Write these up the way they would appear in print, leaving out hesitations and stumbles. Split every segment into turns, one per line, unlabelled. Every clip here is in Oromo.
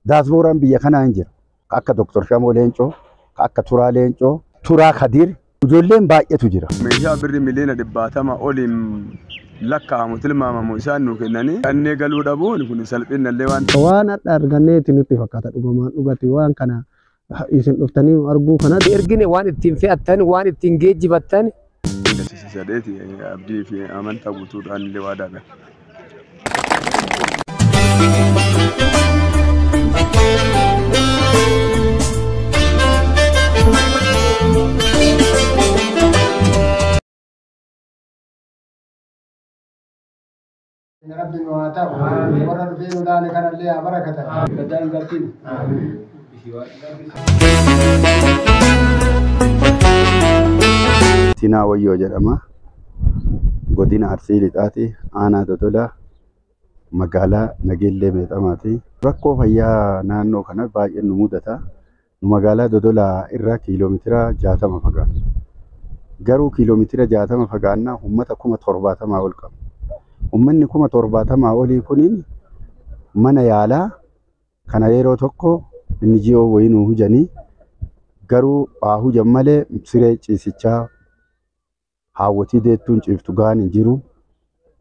Daasbooraan biyya kanaa hin jiru. Akka Dr. Shamoo Leencoo, akka Turaa Leencoo, Turaa Kadir, ijoolleen baay'eetu jira.
Meeshaa birrii miliyoona 100 oliin lakkaa'amu tilmaamamu isaan nu kennanii kanneen galuu dhabuun kun salphinallee
waan adda arganneeti nutti fakkaata dhugumaan dhugati waan kana isin dhuftanii arguu kanatti
ergine waan ittiin fe'attan waan ittiin geejjibattan
sadeeti abdii fi amantaa guutuudhaan illee waadaa gala.
رب المواتى ورد فين ذلك اللي بركة بدل قلتين
Tinaa Wayyoo jedhama. Godina Arsii Lixaati. Aanaa Dodola magaalaa Nageellee Meexamaati. Rakkoo fayyaa naannoo kana baay'ee nu mudata. Nu magaalaa Dodolaa irraa kiiloomeetira 60 fagaata. Garuu kiiloomeetira 60 fagaannaa uummata 70,000 ol qaba. Uummanni 70,000 olii kuniin mana yaalaa kana yeroo tokko inni ji'oo wayii nu hujanii garuu haa hujan malee siree ciisichaa haawwatii deettuun ciiftu gahaan hin jiru.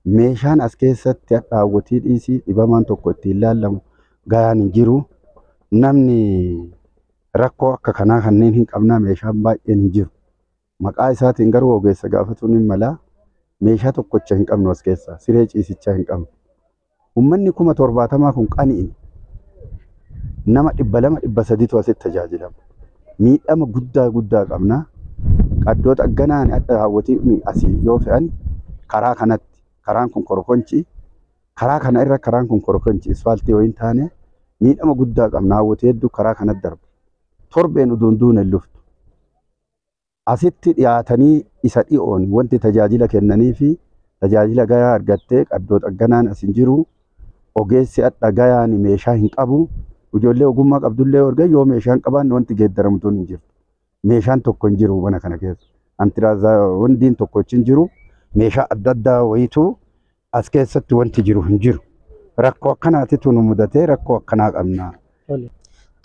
Meeshaan as keessatti haawwatii dhiisii dhibamaan tokko ittiin laallamu gahaan hin jiru. Namni rakkoo akka kanaa kanneen hin qabnaa meeshaan baay'een hin jiru. Maqaa isaatiin garuu ogeessa gaafatuun hin malaa. Meeshaa tokkocha hin qabnu as keessa siree ciisichaa hin qabnu. Uummanni 70,000 kun qani'in nama 200-300 asitti tajaajilama. Miidhama guddaa qabna. Qaddoota agganaan adda haawwatii asii yoo fe'an karaa kanatti karaan kun korokonchi karaa kana irra karaan kun korokonchi isfaaltii yoo hin taane miidhama guddaa qabna. Haawwatii hedduu karaa kanatti darbu. Torbeen uduun duune luftu. Asitti dhiyaatanii isa dhi'oon wanti tajaajila kennanii fi tajaajila gayaa argattee qaddoota agganaan as hin jiru. Ogeessi adda gayaan meeshaa hin qabu. Ijoollee ogummaa qabdullee orga yoo meeshaan qabaanne wanti geeddaramtuun hin jiru. Meeshaan tokko hin jiru mana kana keessa. Antiraazaa wandiin tokko hin jiru. Meeshaa adda addaa wayitu as keessatti wanti jiru hin jiru. Rakkoo akkanaatitu nu mudatee rakkoo akkanaa qabna.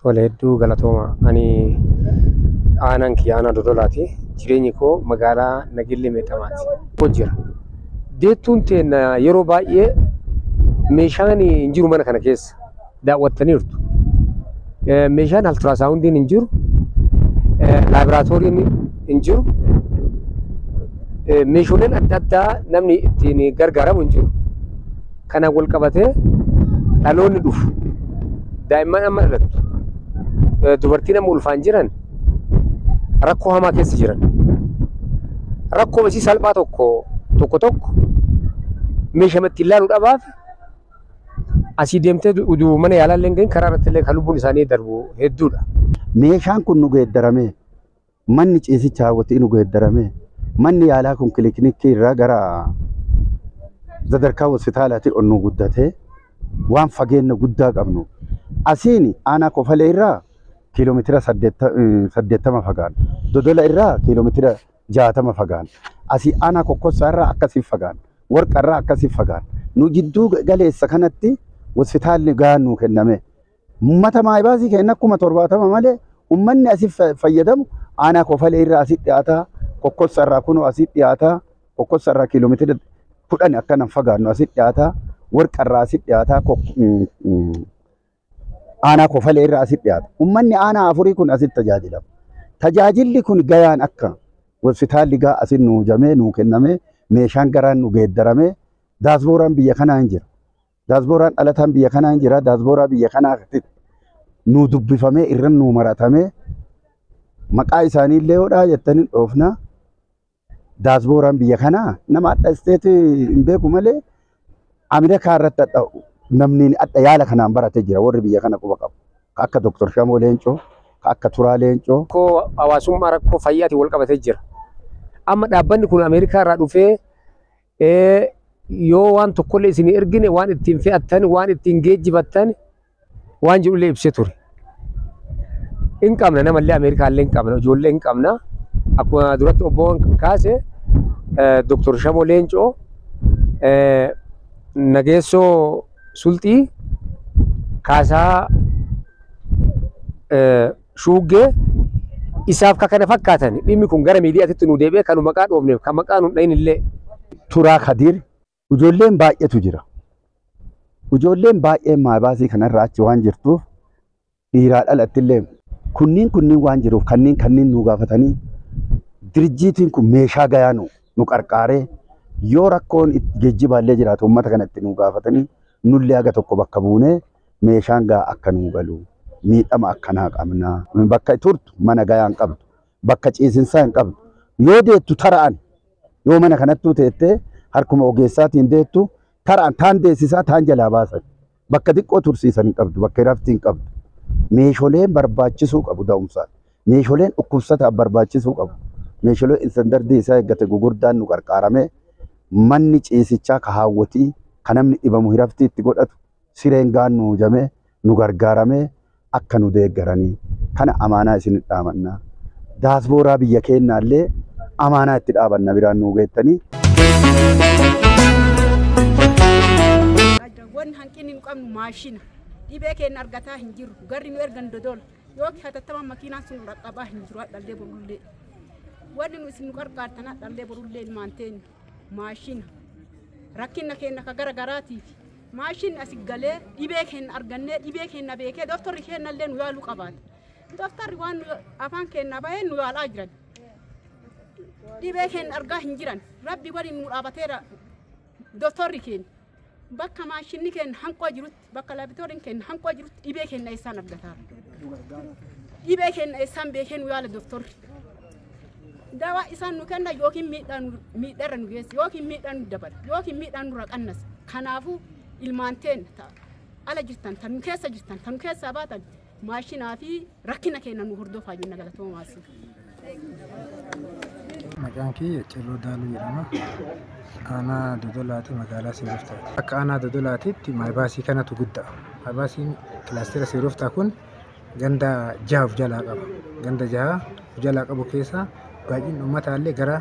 Tole hedduu galatooma. Ani aanaan kiyya aanaa Dodolaati. Jireenyi koo magaalaa Nageellee Meexamaati. Hojjira. Deettuun teenya yeroo baay'ee meeshaan hin jiru mana kana keessa daawwattaniirtu. Meeshaan altiraasaawundiin hin jiru. Laaboraatooriin hin jiru. Meeshaaleen adda addaa namni ittiin gargaaramu hin jiru. Kanaan wal qabatee dhaloonni dhufu. Daa'imman amma dhalattu. Dubartiin amma ulfaan jiran rakkoo hamaa keessa jiran. Rakkoo basii salphaa tokko meeshaa ittiin ilaaluu dhabaaf asii deemtee uduu mana yaalaallee hin karaa irratti illee kan lubbuun isaanii darbu hedduudha.
Meeshaan kun nu geeddarame. Manni ciisicha haawwatii nu geeddarame. Manni yaalaa kun kilinikii irraa gara sadarkaa hospitaalaatti ol nu guddatee waan fageenya guddaa qabnu. Asiin aanaa Kofalee irraa kiiloomeetira 80 fagaana. Dodola irraa kiiloomeetira 60 fagaana. Asii aanaa Kokkossaa irraa akkasii fagaana. Warqa irraa akkasii fagaana. Nu jidduu galeessa kanatti hospitaalli gahaan nu kenname. Uummata maayibaasii kenna 70,000 malee uummanni asii fayyadamu aanaa Kofalee irraa asii dhiyaata. Kokkossaa irraa kunoo asii dhiyaata. Kokkossaa irraa kiiloomeetira 10 akkanaan fagaannu asii dhiyaata. Warqa irraa asii dhiyaata. Aanaa Kofalee irraa asii dhiyaata. Uummanni aanaa afurii kun asitti tajaajilama. Tajaajilli kun gayaan akka hospitaalli gaa asiin nu hojamee nu kenname meeshaan garaan nu geeddarame daasbooraan biyya kanaa hin jira. Daasbooraan dhalataan biyya kanaa hin jira. Daasbooraa biyya kanaa nu dubbifamee irra nu maratame maqaa isaanii illee hodhaa jettanii dhoofna. Daasbooraan biyya kanaa nama adda isteetii hin beeku malee Ameerikaa irratti namni adda yaala kanaan baratee jira warri biyya kana quba qabu. Akka Dr. Shamoo Leencoo, akka Turaa Leencoo.
Rakkoo hawaasummaa rakkoo fayyaatiin wal qabatee jira. Amma dhaabbanni kun Ameerikaa irraa dhufee yoo waan tokkollee isin ergine waan ittiin fe'attan waan ittiin geejjibattan waan jedhullee ibsee ture. In qabna namallee Ameerikaallee in qabna ijoollee in qabna. Akkuma duratti obboon kaase Dr. Shamoo Leencoo Nageessoo Sulxii Kaasaa shuuggee isaaf kana fakkaatan dhimmi kun gara miidiyaatti nu deebi'ee kan maqaa dhoofneef kan maqaa nu dhayin illee
Turaa Kadir ijoolleen baay'eetu jira. Ijoolleen baay'een maabaasii kanarraa achi waan jirtuuf dhiiraa dhalatti illee kunniin waan jiruuf kanneen nu gaafatanii dirjiitiin kun meeshaa gayaa nu qarqaaree yoo rakkoon geejjibaallee jiraatu uummata kanatti nu gaafatanii nullee aga tokko bakka buunee meeshaan gaa akka nu galu miidhama akkanaa qabna bakka turtu mana gayaa hin qabdu bakka ciisinsaa hin qabdu yoo deettu tara'an yoo mana kanattuu teettee harkuma ogeessaatiin deettu tara'an taan deessisaa taan jalaa baasan bakka xiqqoo tursiisan hin qabdu bakka raftii hin qabdu meeshooleen barbaachisuu qabu da'umsaan meeshooleen dhukkubsataaf barbaachisuu qabu meeshooleen istandardii isaa eeggate gugurdaan nu qarqaarame manni ciisichaa ka haawwatii kan namni dhibamu hiraftii itti godhatu sireen gaan nu hojjame nu gargaaramee akka nu deeggaranii kana amaanaa isin dhaamanna daasbooraa biyya keenyaallee amaanaa itti dhaabanna biraan nu geettanii
wan hanqinni nu qabnu maashina dhibee keenya argataa hin jiru garri nu ergan dodol yoo hatattama makiinaan sun dhaqqabaa hin jiru dhallee borullee wanni nu isin nu qarqaartana dhallee borullee ilmaan teenya maashina rakkina keenya ka gara garaatiif maashinni asii galee dhibee keenya argannee dhibee keenya beekee doktorri keenya illee nu yaaluu qabaata doktorri waan afaan keenya bahee nu yaalaa jiran dhibee keenya argaa hin jiran rabbi waliin nu dhaabateera doktorri keenya bakka maashinni keenya hanqoo jirutti bakka laaboratoriin keenya hanqoo jirutti dhibee keenya eessaan argataa dhibee keenya eessaan beekee nu yaala doktorri dawaa isaan nu kenna yookiin miidharra nu geessa yookiin miidhaan nu dabala yookiin miidhaan nu raqannas kanaafuu ilmaan teenya ala jirtan tan nu keessa jirtan tan nu keessaa baatan maashinaa fi rakkina keenya nu hordofaa jenna galatoomaas.
Maqaan kiyya Celloo Daaluu jedhama. Aanaa Dodolaati magaalaa Seeroftaa. Akka aanaa Dodolaatiitti maayibaasii kanatu guddaa. Maayibaasiin kilaastera Seeroftaa kun ganda 6 of jalaa qaba. Ganda 6 of jalaa qabu keessaa baay'inni uummataallee gara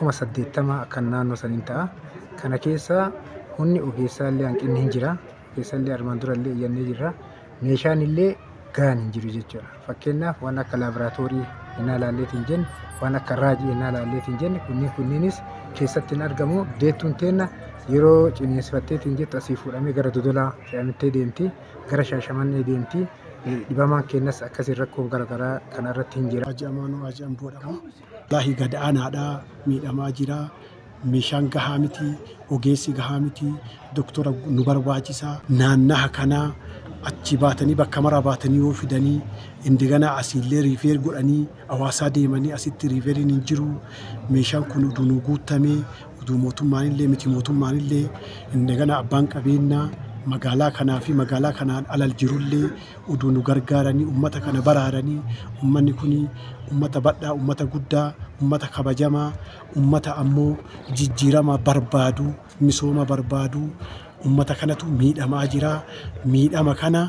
80,000 kan naannoo saniin ta'a. Kana keessaa humni ogeessaallee hanqinni hin jira. Ogeessaallee armaan durallee iyyannee jirra. Meeshaan illee gahaan hin jiru jechuudha. Fakkeenyaaf waan akka laaboraatoorii innaa laalleetiin jenne waan akka raajii innaa laalleetiin jenne kunniinis keessatti hin argamu. Deettuun teenna yeroo ciniinsifatteetiin jettu asii fuudhamee gara Dodolaa fe'amtee deemti, gara Shaashamannee deemti. Dhibamaan keenyas akkasiin rakkoo garaagaraa kanarratti hin jira.
Aja'amaanuu aja'amboodhama. Laahii gad aanaadhaa miidhamaa jira. Meeshaan gahaa miti, ogeessi gahaa miti, doktora nu barbaachisaa. Naannaha kanaa achi baatanii bakka mara baatanii yoo fidanii indigana asiillee riifeer godhanii hawaasaa deemanii asitti riifeeriin hin jiru. Meeshaan kun uduu nu guutamee uduu mootummaanillee miti mootummaanillee indigana abbaan qabeenyaa magaalaa kanaa fi magaalaa kanaan alal jirullee uduu nu gargaaranii uummata kana baraaranii uummanni kun uummata badhaa, uummata guddaa, uummata kabajamaa, uummata ammoo jijjiirama barbaadu, misooma barbaadu. Uummata kanatu miidhamaa jira. Miidhama kana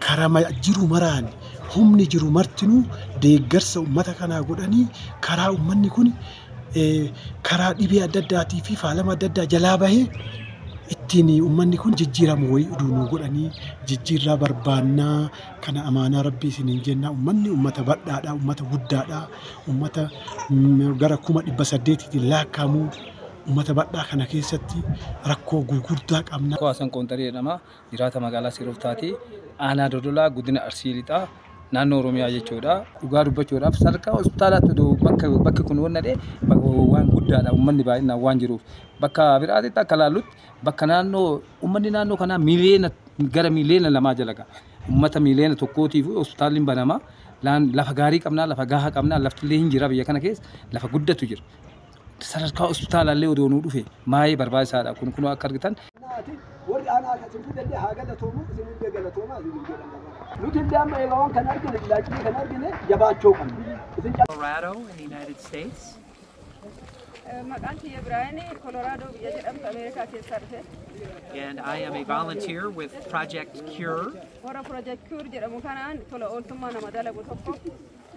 karaa jiru maraan humni jiru martinuu deeggarsa uummata kanaa godhanii karaa uummanni kun karaa dhibee adda addaatii fi faalama adda addaa jalaa bahee ittiin uummanni kun jijjiiramu wayii uduu nu godhanii jijjiirraa barbaannaa kana amaanaa rabbii isiniin jenna. Uummanni uummata badhaadhaa, uummata guddaadhaa, uummata gara 800,000 laakkaa'amu. Uummata badhaa kana keessatti rakkoo gurguddaa qabna.
Hawaasan Qoonxarii jedhama. Jiraata magaalaa Seeroftaati. Aanaa Dodolaa Godina Arsii Lixaa naannoo Oromiyaa jechuudha. Dhugaa dubbachuudhaaf sadarkaa hospitaalaatti bakki kun waan guddaadha. Uummanni baay'inaan waan jiruuf bakka biraatitti akka laallutti bakka naannoo uummanni naannoo kanaa gara miliyoona 2 jala ga'a. Uummata miliyoona 1tiif hospitaalli banama. Lafa gaarii qabnaa, lafa gahaa qabnaa, laftillee hin jira biyya kana keessa lafa guddatu jira. Sadarkaa hospitaalaallee odoo nuu dhufe maayee barbaachisaadha. Kun akka argitan.
Warri aanaa akkasiin fudhadhee haa galatoomu isinillee galatoomaa isinillee galatoomaa. Nuti illee amma eegaawwan kan argine ilaacii kan argine jabaachuu qabna.
Colorado in the United States.
Maqaan kiyya Biraayanii Colorado biyya jedhamtu Ameerikaa keessaa dhufe.
And I am a volunteer with Project Cure.
Warra Project Cure jedhamu kanaan tola ooltummaa nama dalagu tokko.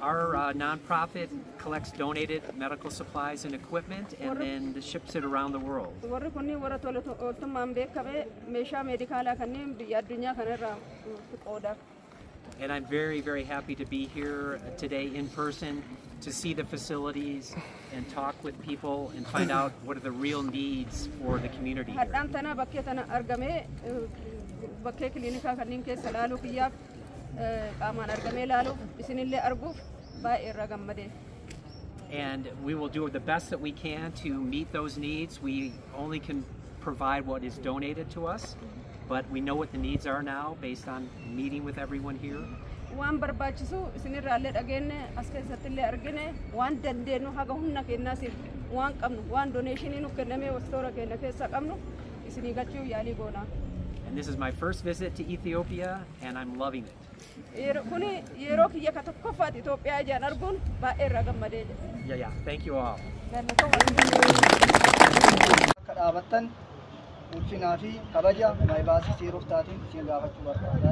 Our nonprofit collects donated medical supplies and equipment and then ships it around the world.
Warri kunniin warra tola ooltummaan beekame meeshaa meedikaalaa kanneen biyya addunyaa kanarraa qooda.
And I'm very, very happy to be here today in person to see the facilities and talk with people and find out what are the real needs for the community here. And we will do the best that we can to meet those needs. We only can provide what is donated to us, but we know what the needs are now based on meeting with everyone here.
Waan barbaachisu isinirraallee dhageenye as keessattillee argine waan dandeenyu haga humna keenyaasiif waan qabnu waan doneeshinii nu kenname wastoora keenya keessa qabnu isinii galchuu yaalii goona.
And this is my first visit to Ethiopia and I'm loving it.
Kuni yeroo kiyya ka tokkoffaati Itoophiyaa ijaan arguun baay'ee irraa gammadee jira.
Yeah, thank you all.
Akka dhaabattan ulfinaa fi kabaja maayibaasii seeroof taatiin isin gaafachuu barbaada.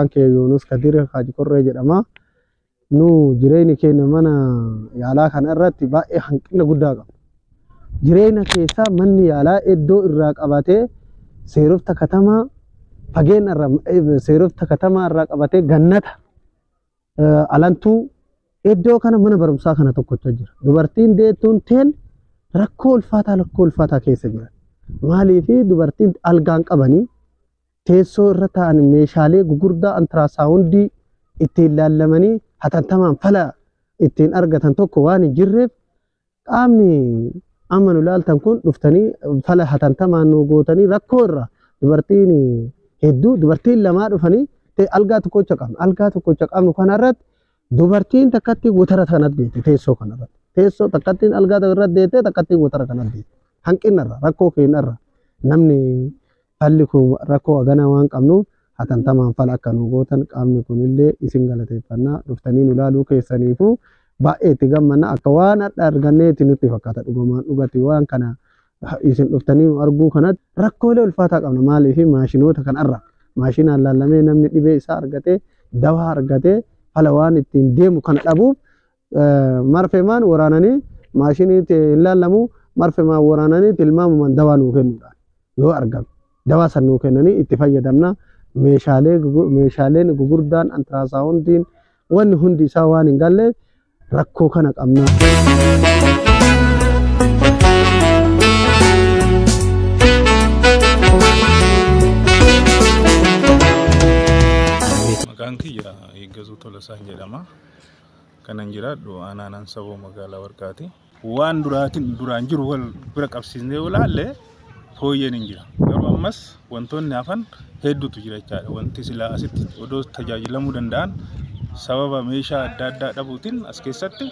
Anke Yunus Kadir Haji Korree jedhama. Nu jireenya keenya mana yaalaa kana irratti baay'ee hanqina guddaa qaba. Jireenya keessa manni yaalaa iddoo irraa qabatee seerofta katamaa fageenya irraa seerofta katamaa irraa qabatee gannata alantuu iddoo kana mana barumsaa kana tokkocha jira. Dubartiin deettuun teen rakkoo ulfaataa keessa jira. Maaliif dubartiin algaan qabanii teessoo irra ta'an meeshaalee gugurdaa antiraasaawundii ittiin ilaallamanii hatantamaan fala ittiin argatan tokko waan hin jirreef qaamni amma nu ilaaltan kun dhuftanii fala hatantamaan nu gootanii rakkoo irra dubartiin hedduu dubartiin lamaa dhufanii algaa tokkocha qabnu kanarratti dubartiin takkatti wotara kanatti deette teessoo kanarratti teessoo takkattiin algaa irratti deette takkattiin wotara kanatti deette hanqinarra rakkoo keenyarra namni falli kun rakkoo agana waan qabnu hatantamaan fala akka nu gootan qaamni kunillee isin galateeffannaa dhuftanii nu ilaaluu keessaniifu baay'ee itti gammanna akka waan adda arganneeti nutti fakkaata dhugumaan dhugati waan kana isin dhuftanii arguu kanatti rakkoolee ulfaataa qabna maaliif maashinoota kanarra maashinaan laallamee namni dhibee isaa argatee dawaa argatee fala waan ittiin deemu kana dhabuuf marfemaan waraananii maashinii laallamu marfemaan waraananii tilmaamumaan dawaa nuu kennuudhaan yoo argame dawaa san nuu kennanii itti fayyadamna meeshaaleen gugurdaan antiraasaawundiin wanni hundi isaa waan hin galle rakkoo kana qabna.
Maqaan kiyya Eeggazuu Tolasaan jedhama. Kanan jiraadhu aanaan saboo magaalaa Warqaati. Waan duraan jiru wal bira qabsiisnee olaalle fooyyeen hin jira. Garuu ammas wantoonni hafan hedduutu jira jechaadha. Wanti silaa asitti odoo tajaajilamuu danda'an sababa meeshaa adda addaa dhabuutiin as keessatti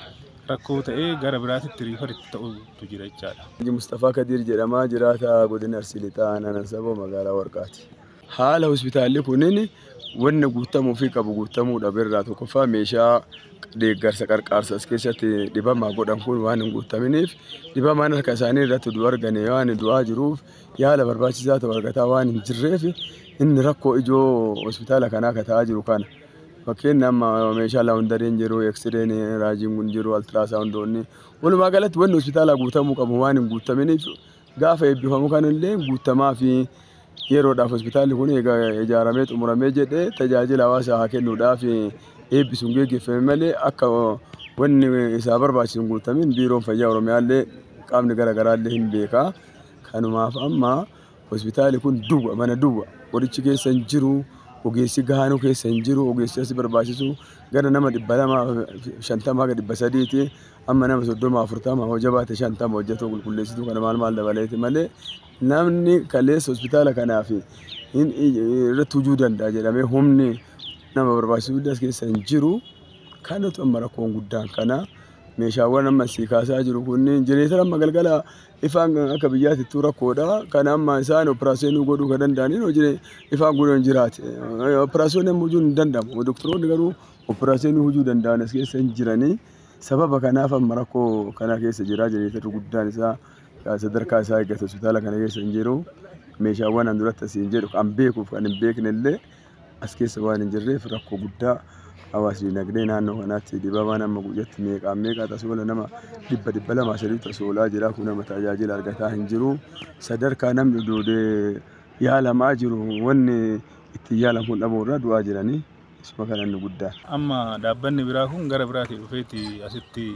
rakkoo ta'ee gara biraatitti riifaritti ta'utu jira jechaadha.
Mustafaa Kadir jedhama jiraata godina Arsii Lixaa aanaan saboo magaalaa Warqaati. Haala hospitaalli kunin wanna guutamuu fi qabu guutamuu dhabeerraa tokkoffaa meeshaa deeggarsa qarqaarsa as keessatti dhibamaa godhan kun waan hin guutaminiif dhibamaan harka isaanii irratti du'a argane waan du'aa jiruuf yaala barbaachisaa ta'u argataa waan hin jirreef inni rakkoo ijoo hospitaala kanaa akka ta'aa jiru kana. Fakkeenyaaf amma meeshaa laawundariin jiru, eksireen raajiin kun jiru, altiraasaawundoonni walumaa galatti wanni hospitaala guutamuu qabu waan hin guutaminiif gaafa eebbifamu kanillee guutamaa fi yeroodhaaf hospitaalli kun ijaaramee xumuramee jedhee tajaajila hawaasaa haa kennuudhaaf eebbisuun geggeeffame malee akka wanni isaa barbaachisu hin guutamin biiroon fayyaa Oromiyaallee qaamni garaagaraallee hin beeka. Kanumaaf amma hospitaalli kun duwwa mana duwwa qorichi keessa hin jiru. Ogeessi gahaanuu keessa hin jiru ogeessi as barbaachisu gara nama 250 amma nama 30-40 hojjabaate 50 hojjetoo qulqulleessituu kana maal dabaleeti malee namni kaleessa hospitaala kanaaf irratti hojjuu danda'a jedhamee humni nama barbaachisu as keessa hin jiru. Kanatu amma rakkoon guddaan kana meeshaawwan amma sii kaasaa jiru kunniin jireenya amma galgala ifaan akka biyyaatittuu rakkoodha. Kana amma isaan operaasyoonii godhuu kan danda'aniin hojii ifaan godhan jiraate. Operaasyoonii amma hojuu hin danda'amu. Doktoroonni garuu operaasyoonii hojuu danda'an as keessa hin jiranii. Sababa kanaaf amma rakkoo kana keessa jira. Jireenya guddaan isaa sadarkaa isaa eeggate hospitaala kana keessa hin jiru. Meeshaawwan an duratti asiin jedhu kan beekuuf kan hin beekne illee as keessa waan hin jirreef rakkoo guddaa hawaasni dinagdee naannoo kanaatti dhibamaan amma guyyaatti meeqaa tasoola nama 200-200 tasoolaa jira kun nama tajaajila argataa hin jiru. Sadarkaa namni duudee yaalamaa jiru wanni itti yaalamuun dhabuurra du'aa jiranii isuma kanan guddaa.
Amma dhaabbanni biraa kun gara biraatii dhufeeti asitti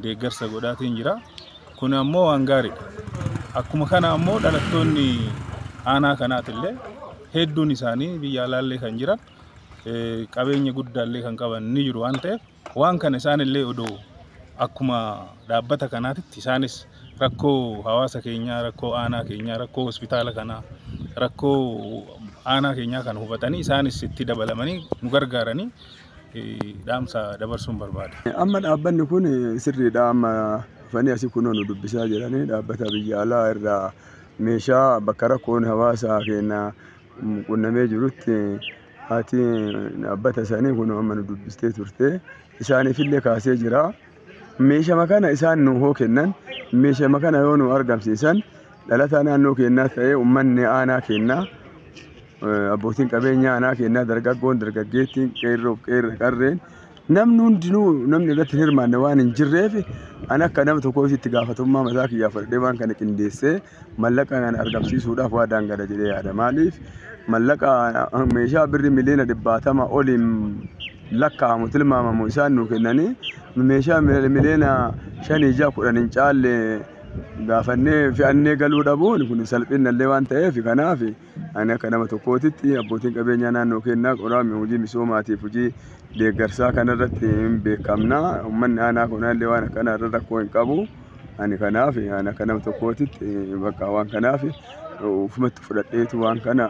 deeggarsa godhaatiin jira. Kun ammoo waan gaariidha. Akkuma kana ammoo dhalattoonni aanaa kanaatillee hedduun isaanii biyya alaallee kan jiran qabeenya guddaallee kan qaban ni jiru waan ta'eef waan kana isaanillee odoo akkuma dhaabbata kanaatitti isaanis rakkoo hawaasa keenyaa, rakkoo aanaa keenyaa, rakkoo hospitaala kanaa, rakkoo aanaa keenyaa kan hubatanii isaanis itti dabalamanii nu gargaaranii dhaamsa dabarsuun barbaada.
Amma dhaabbanni kun sirriidha. Amma dhufanii asii kunoo nu dubbisaa jiranii dhaabbata biyya alaa irraa meeshaa bakka rakkoon hawaasa keenya qunnamee jirutti haati dhaabbata isaanii kunoo amma nu dubbistee turte isaaniifillee kaasee jira. Meeshaa kana isaan nu hoo kennan meeshaa kana yoo nu argamsiisan dhalataa naannoo keenyaa ta'ee uummanni aanaa keenyaa abbootiin qabeenya aanaa keenyaa dargaggoon dargaggeettiin qeerroof qarreen namni hundinuu namni irratti hirmaanne waan hin jirreef an akka nama tokkoof itti gaafatummaa mataa kiyyaa fudhadhee waan kana qindeessee mallaqa kana argamsiisuudhaaf waa daangada jedhee yaada. Maaliif mallaqa meeshaa birrii miliyoona 70 oliin lakkaa'amu tilmaamamu isaan nu kennanii meeshaa miliyoona 5-10 hin caalle gaafannee fe'annee galuu dhabuun kun salphinallee waan ta'eef kanaaf ani akka nama tokkootitti abbootiin qabeenyaa naannoo keenyaa qoraamii hojii misoomaatiif hojii deeggarsaa kanarratti hin beekamna. Uummanni aanaa kunaallee waan akkana irra rakkoo hin qabu. Ani kanaaf ani akka nama tokkootitti bakka waan kanaaf ufumatti fudhadheetu waan kana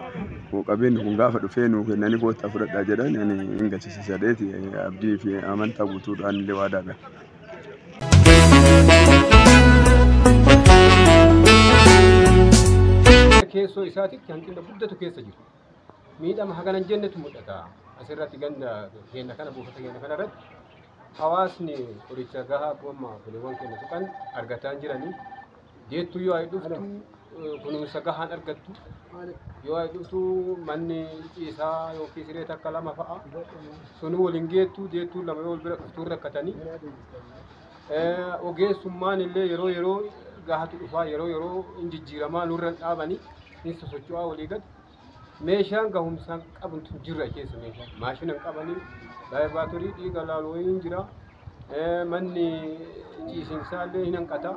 qabeenyi kun gaafa dhufee nuu kennanii koottaa fudhadhaa jedhan ani hin galchisiisadeeti abdii fi amantaa guutuudhaan illee waadaa gala.
Keessoo isaatitti hanqina guddatu keessa jiru. Miidhama haganan jennetu mul'ata. Asirratti ganda keenya kana buufata keenya kana irratti hawaasni qoricha gahaa bu'ammaa filiiwwan keenya tuqan argataa jiranii jeettu yoo ay dhuftu kunuunsa gahaan argattu yoo ay dhuftu manni ciisaa yookiin siree takka lama fa'a sunu waliin geettu jeettu lama yoo bira dhuftuu rakkatanii ogeessummaan illee yeroo gahatu dhufaa yeroo injijjiiramaa nurra dhaabanii ni sosocho'aa walii gad meeshaan gahumsaan qabuntu jirra keessa meeshaan maashinaan qabanii laaboraatoorii dhiiga laaloo hin jira manni ciisinsaa illee hin hanqata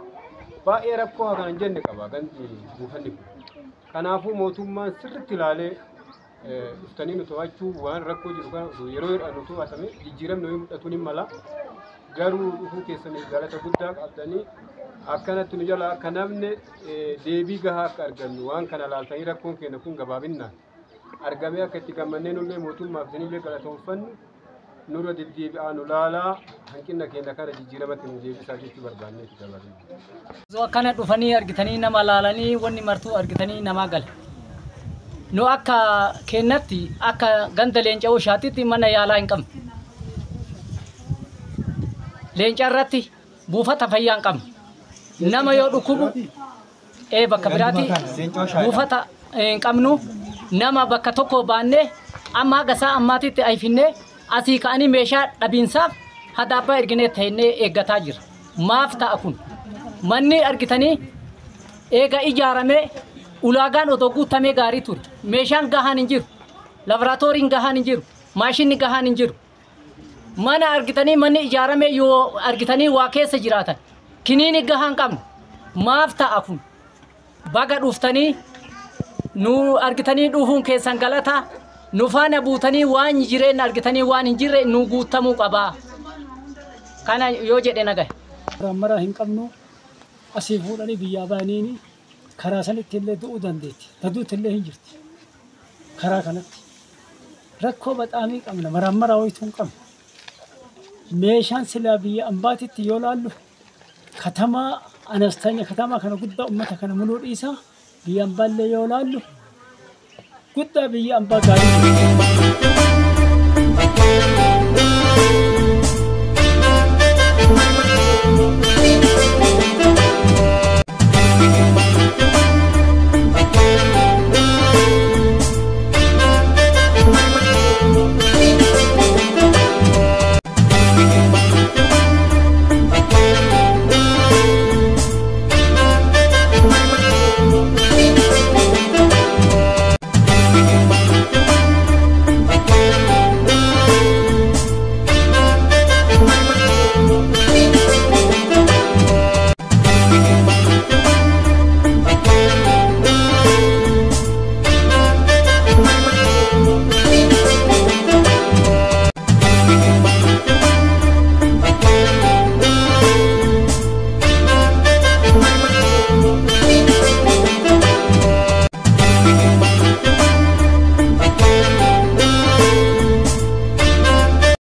baay'ee rakkoo haganan jenne qaba gandi buufanni kun. Kanaafuu mootummaan sirriitti ilaalee dhuftanii nu to'achuu waan rakkoo jiru kana yeroo nu to'atame jijjiiramni mul'atuun hin mala garuu dhufuu keessanii galata guddaa qabdanii akkanatti nu jala akka namni deebii gahaa akka argannu waan kana laaltanii rakkoon keenya kun gabaabinaan argamee akka itti gammannee nullee mootummaaf isinillee galatoomfannu nurra deddeebi'aa nu laalaa hanqina keenya kana jijjiiramatti nu deebisaa jechuu barbaannee itti dabaluu.
Akkana dhufanii argitanii nama laalanii wanni martuu argitanii namaa gala. Nu akka kennatti akka ganda leenca'uu shaatitti mana yaalaa hin qabne. Leenca irratti buufata fayyaa hin qabne. Nama yoo dhukubu bakka biraatti buufata hin qabnu nama bakka tokko baannee amma gasaa ammaatitti ayfinnee asii ka'anii meeshaa dhabiinsaaf hadabbaa erginee ta'inee eeggataa jira. Maaf ta'a kun manni argitanii eega ijaaramee ulaagaan otoo guutamee gaarii ture meeshaan gahaan hin jiru laaboraatooriin gahaan hin jiru maashinni gahaan hin jiru mana argitanii manni ijaaramee yoo argitanii waa keessa jiraatan kiniini gahaan qabnu maaf ta'a kun baga dhuftanii nu argitanii dhufuun keessan galata nu faana buutanii waan jireen argitanii waan hin jirre nu guutamuu qabaa kana yoo jedhe nagaye.
Mara hin qabnu asii fuudhanii biyyaa baaniini karaa sanitti illee du'uu dandeetti. Taduutti illee hin jirti. Karaa kanatti rakkoo baxaamii qabna mara wayituu hin qabnu. Meeshaan silaa biyya ambaatitti yoo laallu katamaa anastanya katamaa kana guddaa ummata kana muluu dhiisaa biyya ambaallee yoo laallu guddaa biyya ambaa gaarii.